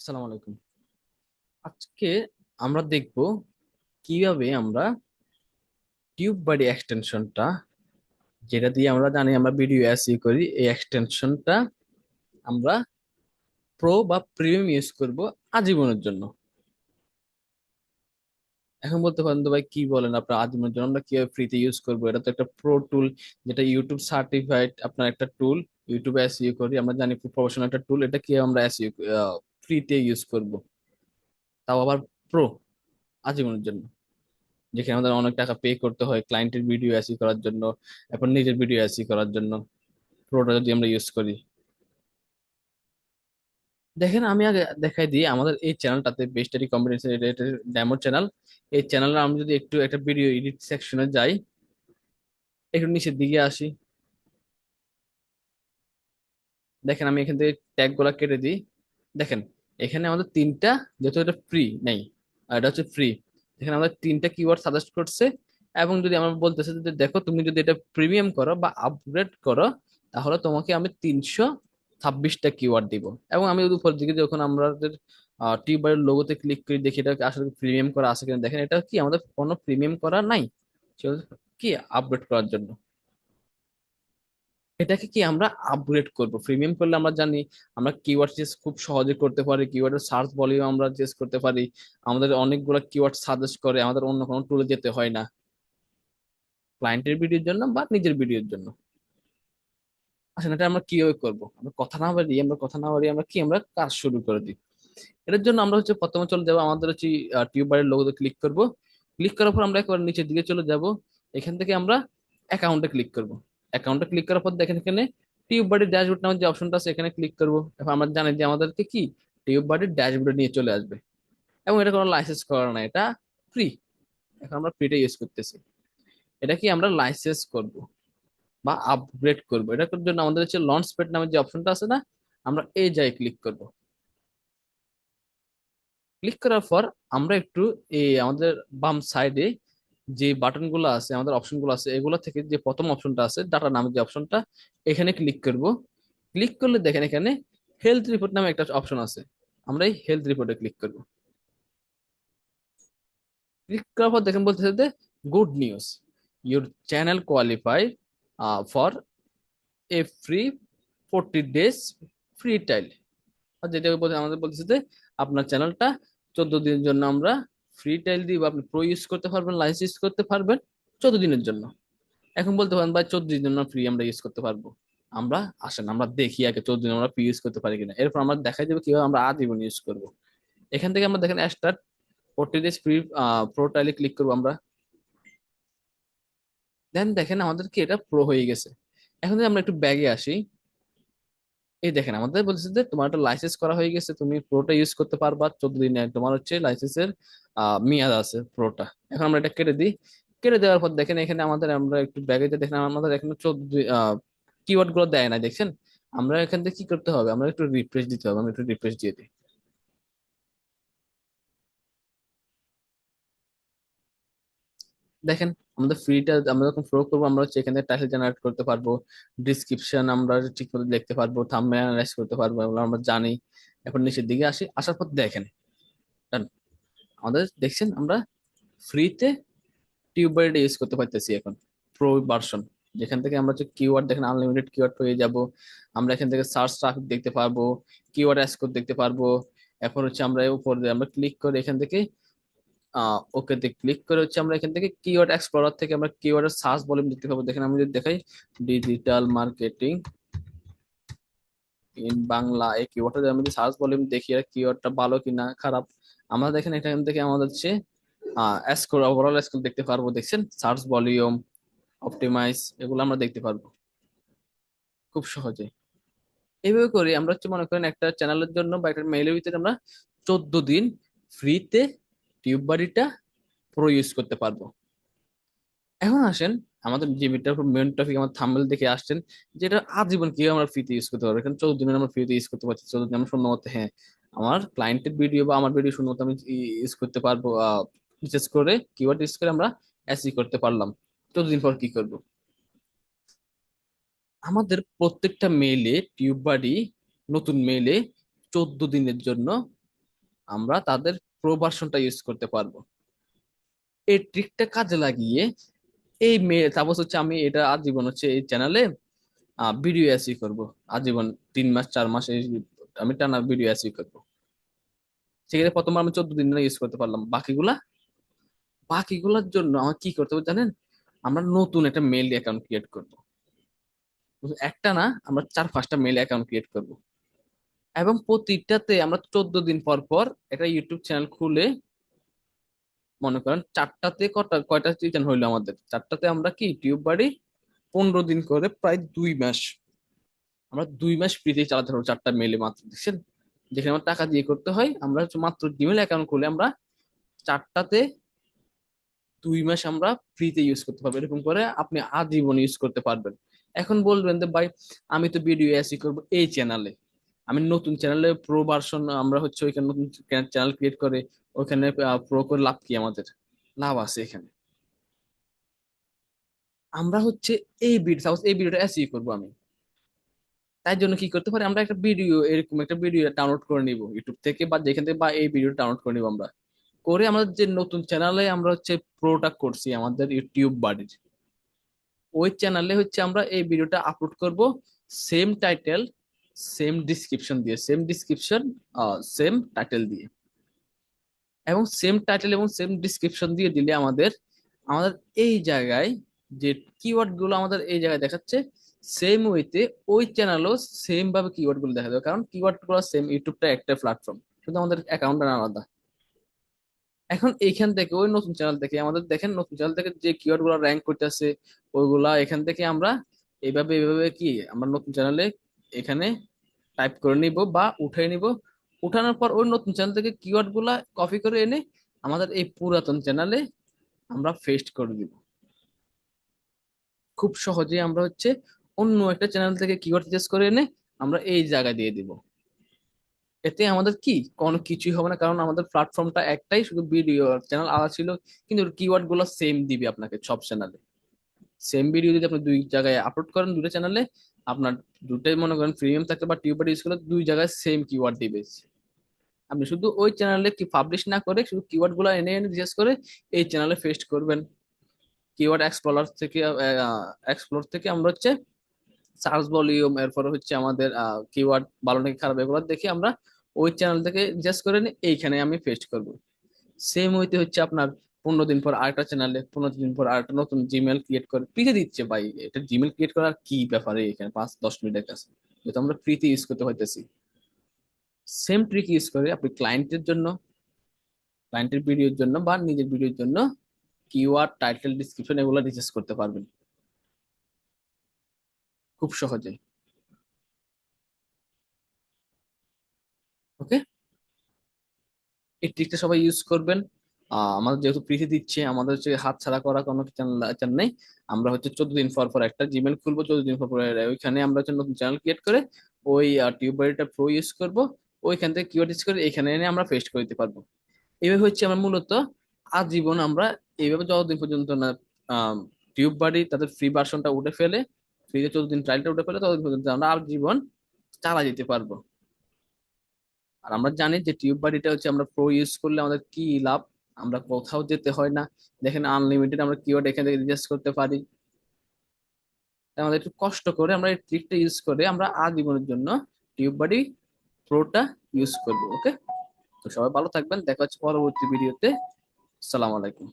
আসসালামু আলাইকুম। আজকে আমরা দেখব কিভাবে আমরা টিউব বডি এক্সটেনশনটা, যেটা দিয়ে আমরা জানি আমরা ভিডিও এসইও করি, এই এক্সটেনশনটা আমরা প্রো বা প্রিমিয়াম ইউজ করব আজীবনের জন্য। এখন বলতে পারেন তো ভাই কি বলেন আপনার, আজীবনের জন্য আমরা কিভাবে ফ্রিতে ইউজ করব? এটা তো একটা প্রো টুল, যেটা ইউটিউব সার্টিফাইড আপনার একটা টুল। ইউটিউবে এসইও করি, আমরা জানি খুব প্রফেশনাল একটা টুল। এটা কি আমরা এসইও ফ্রিতে ইউজ করব, তাও আবার প্রো, আজীবনের জন্য, যেখানে আমাদের অনেক টাকা পে করতে হয় ক্লায়েন্টের ভিডিও এসি করার জন্য, এখন নিজের ভিডিও এসি করার জন্য। প্রোটা যদি আমরা ইউজ করি, দেখেন আমি আগে দেখাই দিই আমাদের এই চ্যানেলটাতে বেস্টারি কম্বিনেশন ডেমো চ্যানেল। এই চ্যানেলে আমি যদি একটু একটা ভিডিও এডিট সেকশনে যাই, একটু নিচের দিকে আসি, দেখেন আমি এখান থেকে ট্যাগ গুলা কেটে দিই। দেখেন এখানে আমাদের তিনটা, যেহেতু এটা ফ্রি নেই আর এটা হচ্ছে ফ্রি, এখানে আমাদের তিনটা কিওয়ার্ড সাজেস্ট করছে। এবং যদি আমরা বলতেছে যে দেখো তুমি যদি এটা প্রিমিয়াম করো বা আপগ্রেড করো, তাহলে তোমাকে আমি 326টা কিওয়ার্ড দিব। এবং আমি যদি উপর দিকে যখন আমাদের টিউবারের লোগোতে ক্লিক করে দেখি এটা আসলে প্রিমিয়াম করা আছে কিনা, দেখেন এটা কি আমাদের কোনো প্রিমিয়াম করা নাই, সেটা কি আপগ্রেড করার জন্য। এটাকে কি আমরা আপগ্রেড করব। প্রিমিয়াম করলে আমরা জানি আমরা কিওয়ার্ড চেস খুব সহজে করতে পারি, কিওয়ার্ডের সার্চ ভলিউম আমরা চেস করতে পারি, আমাদের অনেকগুলো কিওয়ার্ড সাজেস্ট করে, আমাদের অন্য কোনো টুলে যেতে হয় না ক্লায়েন্টের ভিডিওর জন্য বা নিজের ভিডিওর জন্য। আসলে এটা আমরা কিভাবে করব? আমরা কথা না বাড়িয়ে আমরা কি আমরা কাজ শুরু করে দিই। এটার জন্য আমরা হচ্ছে প্রথমে চলে যাবো আমাদের হচ্ছে টিউবারের লোগোতে ক্লিক করব। ক্লিক করার পর আমরা একবার নিচের দিকে চলে যাব, এখান থেকে আমরা অ্যাকাউন্টে ক্লিক করব। অ্যাকাউন্টে ক্লিক করার পর দেখেন এখানে টিউব বডির ড্যাশবোর্ড নামের যে অপশনটা আছে এখানে ক্লিক করব। এখন আমরা জানি যে আমাদেরকে কি টিউব বডির ড্যাশবোর্ডে নিয়ে চলে আসবে। এবং এটা কোনো লাইসেন্স করা না, এটা ফ্রি। এখন আমরা ফ্রিটা ইউজ করতেছি। এটা কি আমরা লাইসেন্স করব বা আপগ্রেড করব, এটার জন্য আমাদের হচ্ছে লঞ্চ প্যাড নামের যে অপশনটা আছে না, আমরা এই জায়গায় ক্লিক করব। ক্লিক করার পর আমরা একটু এই আমাদের বাম সাইডে যে বাটন গুলো আছে, আমাদের অপশন গুলো আছে, এগুলো থেকে যে প্রথম অপশনটা আছে ডাটা নামের যে অপশনটা, এখানে ক্লিক করব। ক্লিক করলে দেখেন এখানে হেলথ রিপোর্ট নামে একটা অপশন আছে, আমরা এই হেলথ রিপোর্টে ক্লিক করব। ক্লিক করার পর দেখেন বলতেছে যে good news, your channel qualify for a free 40 days free trial. যেটা আমাদের বলতেছে যে আপনার চ্যানেলটা 14 দিনের জন্য আমরা ফ্রি ট্রায়াল দিব, আপনি প্রো ইউজ করতে পারবেন, লাইসেন্স ইউজ করতে পারবেন 14 দিনের জন্য। এখন বলতে পারেন ভাই 14 দিনের জন্য ফ্রি আমরা ইউজ করতে পারবো? আমরা আসেন আমরা দেখি আগে 14 দিন আমরা ফ্রি ইউজ করতে পারি কিনা, এরপর আমরা দেখাই দেবো কিভাবে আমরা আজীবন ইউজ করব। এখান থেকে আমরা দেখেন স্টার্ট 40 days ফ্রি প্রো ট্রায়ালে ক্লিক করবো আমরা। দেন দেখেন আমাদের কি এটা প্রো হয়ে গেছে। এখন যদি আমরা একটু ব্যাগে আসি, এই দেখেন আমাদের বলছে যে তোমার একটা লাইসেন্স করা হয়ে গেছে, তুমি প্রোটা ইউজ করতে পারবা 14 দিনে, তোমার হচ্ছে লাইসেন্সের মেয়াদ আছে প্রোটা। এখন আমরা এটা কেটে দিই। কেটে দেওয়ার পর দেখেন এখানে আমাদের, আমরা একটু ব্যাগে দেখেন আমাদের এখানে 14 কিওয়ার্ড গুলো দেয় না দেখছেন। আমরা এখান থেকে কি করতে হবে, আমরা একটু রিফ্রেশ দিতে হবে, আমরা একটু রিফ্রেশ দিয়ে দিই। দেখেন আমাদের ফ্রিটা আমরা যখন প্রয়োগ করবো, আমরা হচ্ছে এখানে টাইটেল জেনারেট করতে পারবো, ডিসক্রিপশন আমরা ঠিক মতো লিখতে পারবো, থাম্বনেল অ্যানালাইজ করতে পারবো, এগুলো আমরা জানি। এখন নিচের দিকে আসি, আসার পর দেখেন done। আমাদের দেখছেন আমরা ফ্রিতে টিউবওয়েলটা ইউজ করতে পারতেছি এখন, প্রো ভার্সন, যেখান থেকে আমরা হচ্ছে কিওয়ার্ড দেখেন আনলিমিটেড কিওয়ার্ড পেয়ে যাব। আমরা এখান থেকে সার্চ ট্রাফিক দেখতে পারবো, কিওয়ার্ড স্কোর দেখতে পারবো। এরপর হচ্ছে আমরা উপর দিয়ে আমরা ক্লিক করে এখান থেকে ওকে তে ক্লিক করে হচ্ছে আমরা এখান থেকে কিওয়ার্ড এক্সপ্লোরার থেকে আমরা কিওয়ার্ডের সার্চ ভলিউম দেখতে পাবো। দেখেন আমি যদি দেখাই ডিজিটাল মার্কেটিং ইন বাংলা, এই কিওয়ার্ডটা যদি আমি সার্চ ভলিউম দেখি আর কিওয়ার্ডটা ভালো কিনা খারাপ, আমরা দেখেন এখান থেকে আমাদের হচ্ছে স্কোর, ওভারঅল স্কোর দেখতে পারবো। দেখছেন সার্চ ভলিউম, অপটিমাইজ, এগুলো আমরা দেখতে পারবো খুব সহজে। এইভাবে করে আমরা হচ্ছে মনে করেন একটা চ্যানেলের জন্য বা একটা মেইলের ভিতরে আমরা 14 দিন ফ্রিতে টিউব বাড়িটা প্রো ইউজ করতে পারবো। এখন আসেন আমাদের যে মেন টপিক, আমার থাম্বনেল দেখে আসছেন, যেটা আজীবন কিভাবে আমরা ফ্রিতে ইউজ করতে পারবো। এখানে 14 দিনের আমরা ফ্রিতে ইউজ করতে পারছি, 14 দিন আমরা শূন্য মতে, হ্যাঁ আমার ক্লায়েন্টের ভিডিও বা আমার ভিডিও শূন্য মতো আমি ইউজ করতে পারবো। বিশেষ করে কিওয়ার্ড ইউজ করে আমরা এসই করতে পারলাম। 14 দিন পর কি করব? আমাদের প্রত্যেকটা মেইলে টিউব বাড়ি, নতুন মেইলে 14 দিনের জন্য আমরা তাদের প্রো ভার্সনটা ইউজ করতে পারবো। এই ট্রিকটা কাজে লাগিয়ে এই মেয়ে তারপর হচ্ছে আমি এটা আজীবন হচ্ছে এই চ্যানেলে ভিডিও এসই করব আজীবন। 3 মাস 4 মাস আমি টানা ভিডিও এসই করবো। সেক্ষেত্রে প্রথমবার আমি 14 দিন ইউজ করতে পারলাম। বাকিগুলোর জন্য আমার কি করতে হবে জানেন? আমরা নতুন একটা মেল অ্যাকাউন্ট ক্রিয়েট করব। একটা না, আমরা 4-5টা মেল অ্যাকাউন্ট ক্রিয়েট করব, এবং প্রতিটাতে আমরা 14 দিন পর পর একটা ইউটিউব চ্যানেল খুলে, মনে করেন চারটাতে কয়টা সিজন হইলো আমাদের, চারটাতে আমরা কি ইউটিউব বাড়ি 15 দিন করে প্রায় 2 মাস, আমরা 2 মাস ফ্রিতে চালাতে পারবো 4টা মেলে মাত্র। দেখছেন, যেখানে আমার টাকা দিয়ে করতে হয়, আমরা হচ্ছে মাত্র জিমেল অ্যাকাউন্ট খুলে আমরা চারটাতে 2 মাস আমরা ফ্রিতে ইউজ করতে পারবো। এরকম করে আপনি আজীবন ইউজ করতে পারবেন। এখন বলবেন যে ভাই, আমি তো ভিডিও এসি করবো এই চ্যানেলে, আমি নতুন চ্যানেলে প্রো ভার্সন, আমরা হচ্ছে ওইখানে নতুন চ্যানেল ক্রিয়েট করে ওইখানে প্রো করে লাভ কি আমাদের? লাভ আছে এখানে। আমরা হচ্ছে এই ভিডিও, সাপোজ এই ভিডিওটা এসি করবো আমি, তাই জন্য কি করতে পারি, আমরা একটা ভিডিও, এরকম একটা ভিডিও ডাউনলোড করে নিব ইউটিউব থেকে বা যেখান থেকে, বা এই ভিডিও ডাউনলোড করে নিব আমরা, করে আমাদের যে নতুন চ্যানেলে আমরা হচ্ছে প্রোটা করছি আমাদের ইউটিউব বাড়ির, ওই চ্যানেলে হচ্ছে আমরা এই ভিডিওটা আপলোড করব, সেম টাইটেল, সেম ডিসক্রিপশন দিয়ে, সেম টাইটেল দিয়ে, এবং সেম টাইটেল এবং সেম ডিসক্রিপশন দিয়ে দিলে আমাদের আমাদের এই জায়গায় যে কিওয়ার্ড গুলো আমাদের এই জায়গায় দেখাচ্ছে, সেম ওয়েতে ওই চ্যানেলও সেম ভাবে কিওয়ার্ড গুলো দেখা যাবে, কারণ কিওয়ার্ড গুলো সেম, ইউটিউবটা একটা প্ল্যাটফর্ম, শুধু আমাদের অ্যাকাউন্টটা আলাদা। এখন এইখান থেকে ওই নতুন চ্যানেল থেকে আমাদের দেখেন, নতুন চ্যানেল থেকে যে কিওয়ার্ড গুলো র্যাঙ্ক করতেছে ওইগুলা এখান থেকে আমরা এইভাবে কি আমরা নতুন চ্যানেলে এখানে টাইপ করে নিব বা উঠে নিব। উঠানোর পর ওই নতুন চ্যানেল থেকে কিওয়ার্ড গুলা কপি করে এনে আমাদের এই পুরাতন চ্যানেলে আমরা পেস্ট করে দিব। খুব সহজে আমরা হচ্ছে অন্য একটা চ্যানেল থেকে কিওয়ার্ড সাজেস্ট করে এনে আমরা এই জায়গায় দিয়ে দিব। এতে আমাদের কি কোনো কিছুই হবে না, কারণ আমাদের প্ল্যাটফর্মটা একটাই, শুধু ভিডিও চ্যানেল আলাদা ছিল, কিন্তু কিওয়ার্ড গুলো সেম দিবে আপনাকে সব চ্যানেলে। সেম ভিডিও যদি আপনি 2 জায়গায় আপলোড করেন, 2টা চ্যানেলে, আপনার দুটাই মনে করেন প্রিমিয়াম থাকতে বা টিউবার ইউজ করলে 2 জায়গায় সেম কিওয়ার্ড দিবে। আপনি শুধু ওই চ্যানেলে কি পাবলিশ না করে শুধু কিওয়ার্ড গুলো এনে এনে বিশেষ করে এই চ্যানেলে পেস্ট করবেন। কিওয়ার্ড এক্সপ্লোর থেকে আমরা হচ্ছে সার্চ ভলিউম, এরপরে হচ্ছে আমাদের কিওয়ার্ড ভালো নাকি খারাপ এগুলো দেখে আমরা ওই চ্যানেল থেকে জাস্ট করে নিই, এইখানে আমি পেস্ট করব। সেম হইতে হচ্ছে আপনার 15 দিন পর আরেকটা চ্যানেলে, 15 দিন পর আরেকটা নতুন জিমেল ক্রিয়েট করে ফ্রিতে দিচ্ছে ভাই। এটা জিমেল ক্রিয়েট করার কি ব্যাপারে, এখানে 5-10 মিনিটের কাছে, যেহেতু আমরা ফ্রিতে ইউজ করতে হইতেছি। সেম ট্রিক ইউজ করে আপনি ক্লায়েন্টের জন্য, ক্লায়েন্টের ভিডিওর জন্য বা নিজের ভিডিওর জন্য কিওয়ার্ড, টাইটেল, ডিসক্রিপশন এগুলো রিসার্চ করতে পারবেন খুব সহজে। ওকে, এই ট্রিকটা সবাই ইউজ করবেন। আমাদের যেহেতু ফ্রিতে দিচ্ছে, আমাদের হচ্ছে হাত ছাড়া করা কোনো চ্যানেল নেই। আমরা হচ্ছে 14 দিন পর পর একটা জিমেল খুলবো, 14 দিন পর পর ওইখানে আমরা হচ্ছে নতুন চ্যানেল ক্রিয়েট করে ওই টিউবারটা প্রো ইউজ করবো, ওইখান থেকে কিওয়ার্ড ইউজ করে এখানে এনে আমরা পেস্ট করে দিতে পারবো। এইভাবে হচ্ছে আমরা মূলত আজীবন আমরা এইভাবে যতদিন পর্যন্ত না টিউব বাড়ি তাদের ফ্রি ভার্সনটা উঠে ফেলে, ফ্রিতে 14 দিন ট্রায়ালটা উঠে ফেলে, ততদিন পর্যন্ত আমরা আজীবন চালা যেতে পারবো। আর আমরা জানি যে টিউব বাড়িটা হচ্ছে আমরা প্রো ইউজ করলে আমাদের কি লাভ, আমরা কোথাও যেতে হয় না। দেখেন আনলিমিটেড আমরা কিওয়ার্ড এখান থেকে রিজার্চ করতে পারি। তাই আমাদের একটু কষ্ট করে আমরা এই ট্রিকটা ইউজ করে আমরা আজীবনের জন্য টিউব বাড়ি প্রোটা ইউজ করবো। ওকে, তো সবাই ভালো থাকবেন, দেখা হচ্ছে পরবর্তী ভিডিওতে। আসসালামু আলাইকুম।